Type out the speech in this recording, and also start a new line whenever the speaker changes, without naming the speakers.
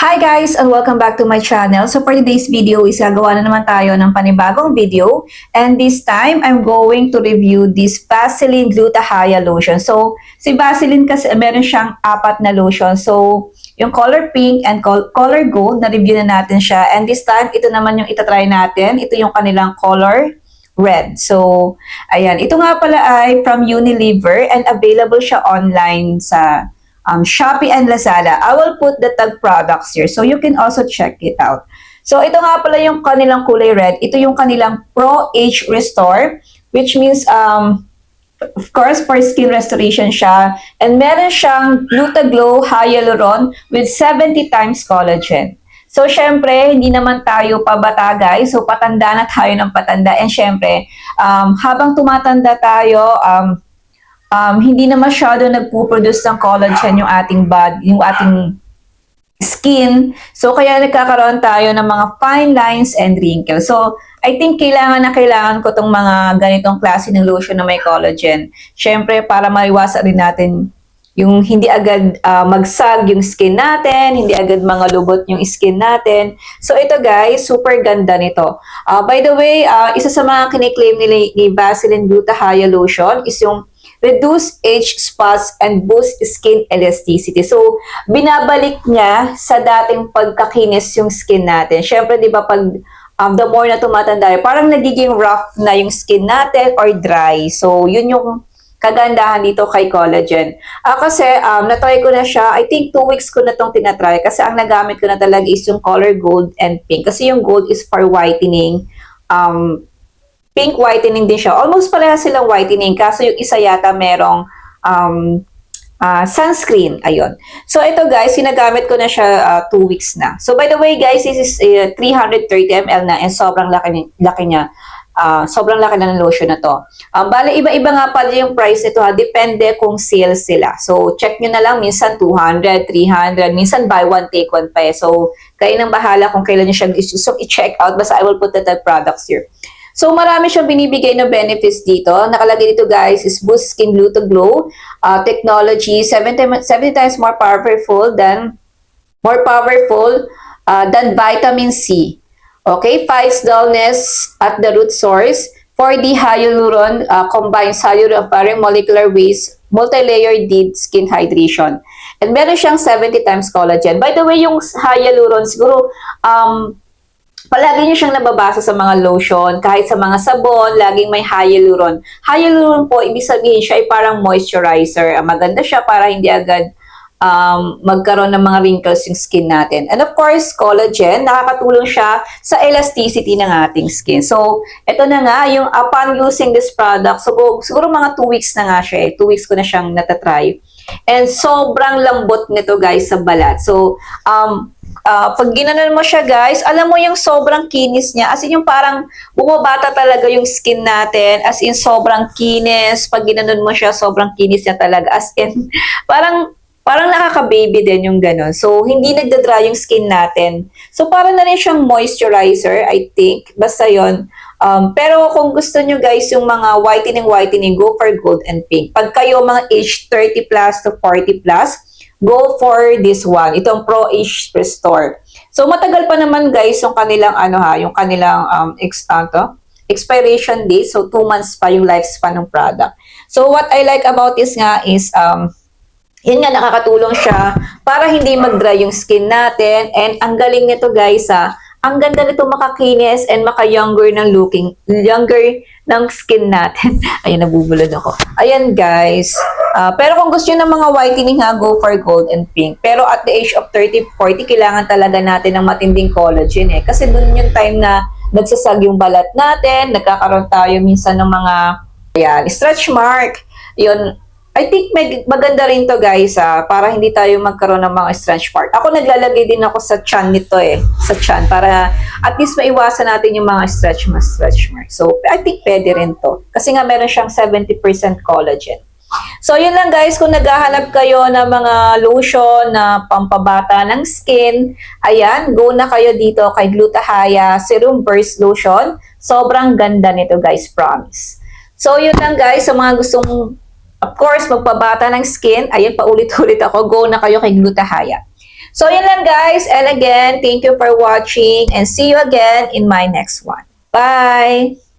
Hi guys and welcome back to my channel. So for today's video is gagawa na naman tayo ng panibagong video, and this time I'm going to review this Vaseline Gluta-Hya lotion. So si Vaseline kasi meron siyang apat na lotion. So yung color pink and color gold na review na natin siya, and this time ito naman yung itatry natin. Ito yung kanilang color red. So ayan, ito nga pala ay from Unilever and available siya online sa Shopee and Lazada. I will put the tag products here so you can also check it out. So ito nga pala yung kanilang kulay red. Ito yung kanilang Pro Age Restore, which means of course for skin restoration siya, and meron siyang Glutaglow Hyaluron with 70 times collagen. So syempre hindi naman tayo pabata guys, so patanda na tayo ng patanda, and syempre habang tumatanda tayo hindi na masyado nagpo-produce ng collagen yung ating body, yung ating skin. So, kaya nagkakaroon tayo ng mga fine lines and wrinkles. So, I think kailangan na kailangan ko tong mga ganitong klase ng lotion na may collagen. Syempre, para maiwasan rin natin yung hindi agad magsag yung skin natin, hindi agad mga lubot yung skin natin. So, ito guys, super ganda nito. By the way, isa sa mga kiniklaim ni Vaseline Gluta-Hya lotion is yung reduce age spots and boost skin elasticity. So, binabalik niya sa dating pagkakinis yung skin natin. Syempre, di ba, pag the more na tumatanda, parang nagiging rough na yung skin natin or dry. So, yun yung kagandahan dito kay collagen. Kasi, natry ko na siya. I think 2 weeks ko na tong tinatry kasi ang nagamit ko na talaga is yung color gold and pink. Kasi yung gold is for whitening. Pink whitening din siya. Almost parehas silang whitening, kaso yung isa yata merong sunscreen. Ayun. So, ito guys, sinagamit ko na siya 2 weeks na. So, by the way guys, this is 330 ml na, and sobrang laki niya. Sobrang laki na ng lotion na to. Bale, iba-iba nga pala yung price nito ha. Depende kung sale sila. So, check nyo na lang. Minsan 200, 300, minsan buy one, take one pa eh. So, kayo nang bahala kung kailan nyo siya gusto i-check out. Basta I will put the products here. So, marami siyang binibigay na benefits dito. Nakalagay dito guys is boost skin Glutaglow technology, 70 times more powerful than vitamin C. Okay, fights dullness at the root source. 4D hyaluron combines hyaluron molecular waste, multi-layered deep skin hydration. And meron siyang 70 times collagen. By the way, yung hyaluron siguro palagi niyo siyang nababasa sa mga lotion, kahit sa mga sabon, laging may hyaluron. Hyaluron po, ibig sabihin siya ay parang moisturizer. Maganda siya para hindi agad magkaroon ng mga wrinkles yung skin natin. And of course, collagen, nakakatulong siya sa elasticity ng ating skin. So, ito na nga, yung upon using this product, so, siguro mga 2 weeks na nga siya eh. 2 weeks ko na siyang natatry. And sobrang lambot nito guys sa balat. So, pag ginanon mo siya guys, alam mo yung sobrang kinis niya. As in yung parang bumabata talaga yung skin natin. As in sobrang kinis. Pag ginanon mo siya, sobrang kinis niya talaga. As in, parang nakaka-baby din yung ganun. So, hindi nagda-dry yung skin natin. So, parang na rin siyang moisturizer, I think. Basta yon. Pero kung gusto nyo guys yung mga whitening, go for gold and pink. Pag kayo mga age 30 plus to 40 plus, go for this one. Itong Pro Age Restore. So, matagal pa naman guys yung kanilang yung kanilang expiration date. So, 2 months pa yung lifespan ng product. So, what I like about this nga is yun nga, nakakatulong siya para hindi mag-dry yung skin natin. And ang galing nito guys ang ganda nito makakinis and maka-younger ng skin natin. Ayun, nabubulod ako. Ayan guys. Pero kung gusto nyo ng mga whitening go for gold and pink. Pero at the age of 30, 40, kailangan talaga natin ng matinding collagen eh. Kasi dun yung time na nagsasag yung balat natin, nagkakaroon tayo minsan ng mga stretch mark. Yun, I think maganda rin to guys para hindi tayo magkaroon ng mga stretch mark. Ako naglalagay din ako sa chan nito sa chan para at least maiwasan natin yung mga stretch mark. So I think pwede rin to kasi nga meron siyang 70% collagen. So yun lang guys, kung naghahanap kayo ng mga lotion na pampabata ng skin, ayan, go na kayo dito kay Gluta-Hya Serum Burst Lotion. Sobrang ganda nito guys, promise. So yun lang guys, sa mga gustong of course, magpabata ng skin, ayan, paulit-ulit ako, go na kayo kay Gluta-Hya. So, yun lang guys. And again, thank you for watching and see you again in my next one. Bye!